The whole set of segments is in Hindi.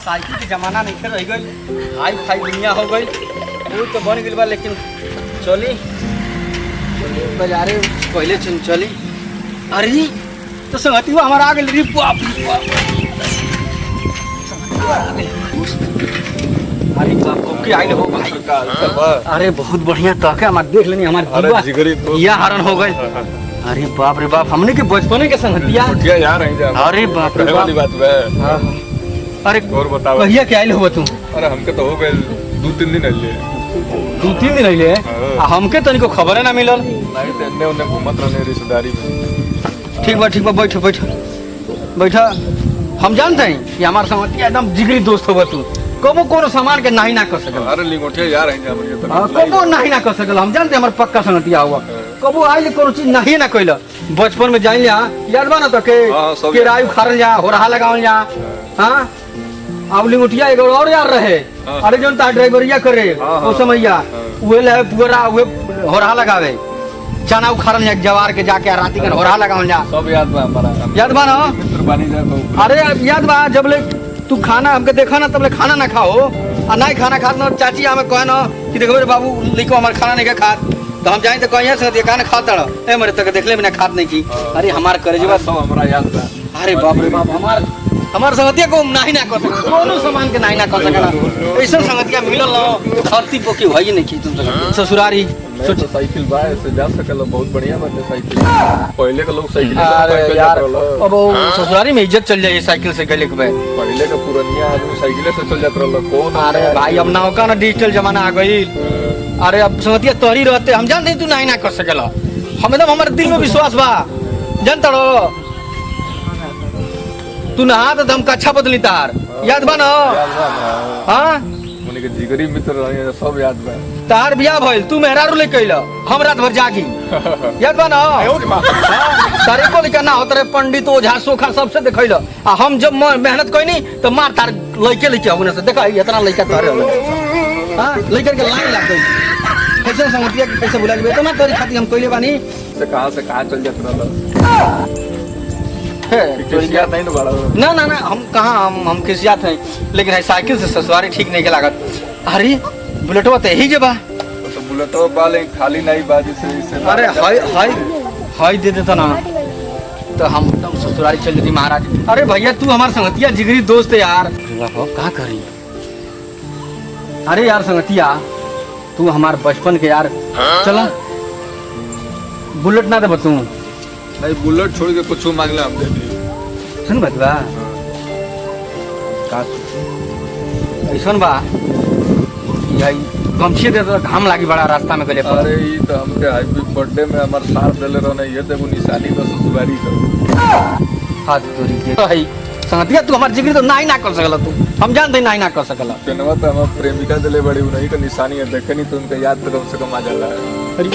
साइकिल के जमाना नहीं रह गई, हाई फाई दुनिया हो गई, वो तो बन गई बा। लेकिन चली बाजारे पहले चली। अरे तो संगति हमारा आ गई। बाप रे बाप, अरे बाप ओके आइल हो भाई। अरे बहुत बढ़िया तहके हमार देख लेनी, हमार या हरण हो गए। अरे बाप रे बाप, हमने के बचपने के संगतिया यार। अरे बाप रे बाप, अरे और बताओ कहिया के आइल हो तू? अरे हमके तो हो गए 2-3 दिन अइले। 2-3 दिन अइले? हमके तनिको खबर ना मिलल। नहीं तो एन्ने ओन्ने घूमत रहने रिश्तेदारी में। ठीक बा बैठ बैठ बैठ। हम जानते हैं कि हमार संगतिया एकदम जिगरी दोस्त हो तू, कबो कोनो सामान के नहीं ना कर सकल। अरे लिंगोटिया यार हैं हमरे तो कबो नहीं ना कर सकल। हम जानते हमार पक्का संगतिया हुआ, कबो आइल कोनो चीज नहीं ना कइला। बचपन में जाइल याद बा ना तो के रायु खारल जा, होरहा लगावल जा। हां अब लिंगोटिया एगो और यार रहे। अरे जोन ता ड्राइवरिया करे ओ समैया उहे ले पूरा उहे होरहा लगावे, चना उखाड़ल जा, जवार के जाके राती के होरहा लगावल जा। सब याद बा हमारा, याद बा ना? मित्र बानी जा तो। अरे याद बा जब ले तू खाना हमके देखा ना तब ले खाना ना खाओ, और नहीं खाना खात ना चाची हमें कहे ना कि देखो रे बाबू लिखो हमार खाना नहीं खात, तो हम जाए तो कहिए से खाना खाता ए मेरे तक देखले बिना खात नहीं की। अरे हमार करेजवा सब हमरा याद बा। अरे बाप रे बाप, हमार संगतिया को नहीं ना कर सके, कोनो सामान के नहीं ना कर सके। ऐसा संगतिया मिलल ना धरती पोकी भई नहीं की तुम ससुरारी। सोच साइकिल बा से जा सकल, बहुत बढ़िया बात है साइकिल। पहले के लोग साइकिल अरे यार अब ससुरारी में इज्जत चल जाए साइकिल से गले के। पहले का पुरानिया आदमी साइकिल से चल जात रहल। कौन? अरे भाई अब नौका ना डिजिटल जमाना आ गई। अरे अब संगतिया तोहरी रहते, हम जानते तू नहीं ना कर सकेला। हम एकदम हमारे दिल में विश्वास बा, जानता रहो तू नहा तो दम कच्छा बदली तार। याद बा ना? हां उनके जिगरी मित्र रहे, सब याद बा। तार बियाह भइल, तू मेहरारू ले कइला, हम रात भर जागी। याद बा ना? तारे को लिखा ना होत रे पंडित ओझा सोखा सबसे देखैला, आ हम जब मेहनत कइनी तो मार तार लइके लेके आउने से देखा इतना लइका तारे। हां लइकर के लाइन लाग गई। कैसे संगतिया के कैसे बुला लेबे? तो ना तोरी खातिर हम कइले बानी से कहां चल जात रहल है। नहीं ना बड़ा ना ना ना हम कहाँ हम किस जात हैं, लेकिन है साइकिल से ससुरारी ठीक नहीं के लागत। अरे बुलेटवा तो यही जबा, तो बुलेटवा बाले खाली नहीं बाजी से इसे। अरे हाय हाय हाय दे देता ना तो हम एकदम ससुरारी चल जाती महाराज। अरे भैया तू हमार संगतिया जिगरी दोस्त है यार, क्या करी। अरे यार संगतिया तू हमार बचपन के यार, चला बुलेट ना दे बतू नहीं, बुलेट छोड़ के कुछ मांगला हम दे दी। सुन बतवा का ऐसा बा यही गमछी दे तो घाम लागी बड़ा रास्ता में गले। अरे ये तो हमके हैप्पी बर्थडे में हमार साथ देले रहने, ये तो निशानी बस ससुरारी का हाथ तोरी के भाई संगतिया तू हमार जिगरी तो नहीं ना कर सकला। तू हम जानते नहीं ना कर सकला। जनवा तो हमार प्रेमिका देले बड़ी उन्हीं का निशानी है, देखे नहीं तो उनका याद तो कम से कम आ जाला। अरे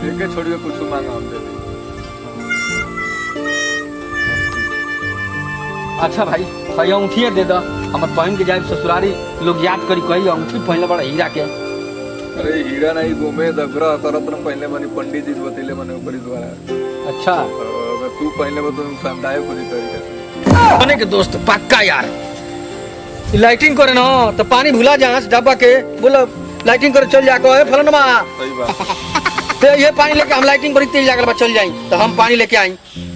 देखे छोड़ के कुछ मांगा हम दे दी। अच्छा भाई भाई अंगूठी दे दो, हमार पहन के जाए ससुरारी, लोग याद करी कही अंगूठी पहनले बड़ा हीरा के। अरे हीरा नहीं घूमे दगरा करत न पहले मनी पंडित जी बतैले मने ऊपर द्वारा। अच्छा अगर तू पहले बतो समझाए पूरी तरीके से बने के दोस्त पक्का यार। लाइटिंग करे ना तो पानी भुला जा डब्बा के, बोलो लाइटिंग करे चल जाको है फलनमा। सही बात। तो ये पानी लेके हम लाइटिंग करी तेज जाकर चल जाई, तो हम पानी लेके आई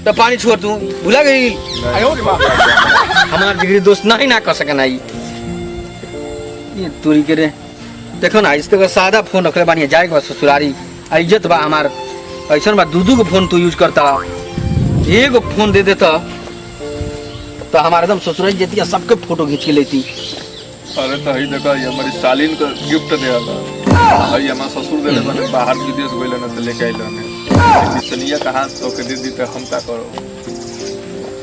तो पानी छोड़ तू भुला गई। हमार जिगरी दोस्त नहीं ना कर सके ना ये तोरी के रे। देखो ना इस तो सादा फोन रखले बानी, जाए के ससुरारी इज्जत बा हमार। ऐसा बा दू को फोन तू यूज करता, एगो फोन दे देता तो हमारे एकदम ससुरारी जेती सबके फोटो खींच के लेती। अरे तो हई देखा ये हमारी सालीन का गिफ्ट देला। हई हमार ससुर देले मने बाहर विदेश गइले न त लेके आइले ने। निशानिया कहां तो के दे दी तो हम का करो।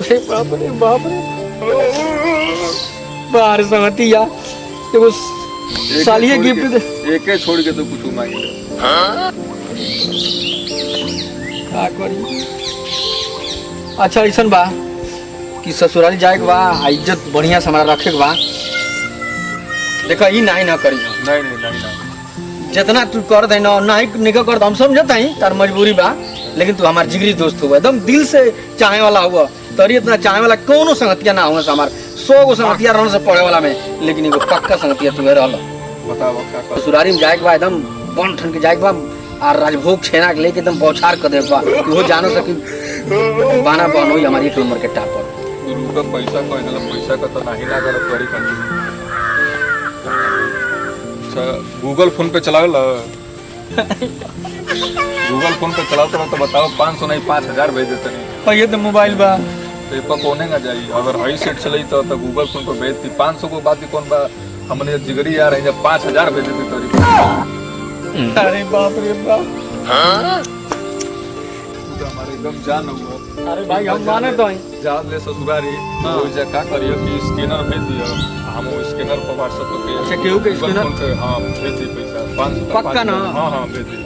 अरे बाप रे बाप रे, बाहर संगतिया एगो सालिए गिफ्ट दे, एके छोड़ के तो कुछ मांगी ले। का करी। अच्छा ऐसा बा कि ससुराली जाए के बा, इज्जत बढ़िया से हमारा रखे के बा। देखा ई नहीं ना करी। नहीं जितना तू कर दे ना नहीं निका कर, हम समझता ही तार मजबूरी बा, लेकिन तू हमार जिगरी दोस्त हुआ, एकदम दिल से चाहे वाला हुआ। तरी इतना चाहे वाला कोनो संगतिया ना होगा हमार 100 गो संगतिया रहने से पढ़े वाला में, लेकिन एगो पक्का संगतिया तुम्हें रहल। बताओ क्या कर ससुरारी में जाए के बाद एकदम बन ठन के जाए के बाद और राजभोग छेना के लेके एकदम बौछार कर दे बा, वो जानो सकी बाना बहन होई हमारी 1 नंबर के टापर। गुरु का पैसा कोई ना, पैसा का तो नहीं ना कर करी कर। अच्छा गूगल फोन पे चलावे ला, गूगल फोन पे चलाते रहो तो बताओ 500 नहीं 5000 भेज देते नहीं। पर ये तो मोबाइल बा तो पर कोने ना जाई, अगर हाई सेट चलाई तो गूगल फोन पे भेजती 500 को बात ही कौन बा, हमने जिगरी आ रही जब 5000 भेज देती तोरी। अरे बाप रे बाप, तो हमारे एकदम जान हुआ। अरे भाई हम माने तो हैं। जान ले ससुरारी वो जा का करियो कि स्कैनर भेज दियो, हम वो स्कैनर पर व्हाट्सएप पे। अच्छा केहू के गूगल स्कैनर फोन पे हां भेज दी पैसा 500 का। पक्का ना? हां हां भेज दी।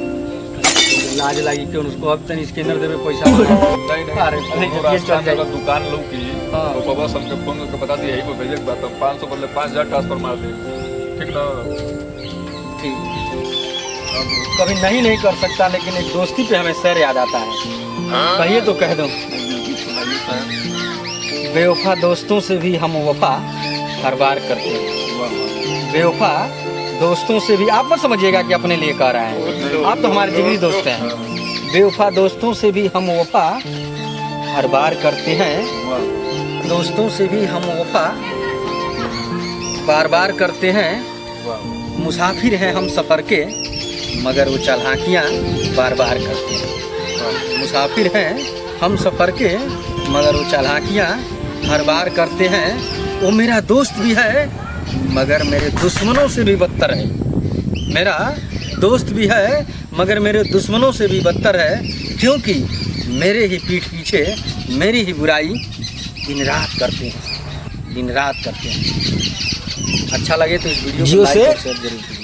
लाज लागी कि उसको अब तनी स्कैनर देवे पैसा। नहीं नहीं अरे वो ये चल रास्ता जाए। में दुकान लो की हाँ। तो बाबा सबके फोन करके बता दिए यही को भेजे के बात, 500 बदले 5000 ट्रांसफर मार दे, ठीक ना? ठीक, कभी नहीं कर सकता, लेकिन एक दोस्ती पे हमें सर याद आता है। कहिए तो कह दो, बेवफा दोस्तों से भी हम वफा हर बार करते हैं। बेवफा दोस्तों से भी, आप मत समझिएगा कि अपने लिए कह रहा है, आप तो हमारे जिगरी दोस्त हैं। बेवफा दोस्तों से भी हम वफा हर बार करते हैं, दोस्तों से भी हम वफा बार बार करते हैं। मुसाफिर हैं हम सफ़र के, मगर वो चालाकियाँ बार बार करते हैं। मुसाफिर हैं हम सफ़र के, मगर वो चालाकियाँ हर बार करते हैं। वो मेरा दोस्त भी है, मगर मेरे दुश्मनों से भी बदतर है। मेरा दोस्त भी है, मगर मेरे दुश्मनों से भी बदतर है, क्योंकि मेरे ही पीठ पीछे मेरी ही बुराई दिन रात करते हैं, दिन रात करते हैं। अच्छा लगे तो इस वीडियो को लाइक और शेयर जरूर कीजिए।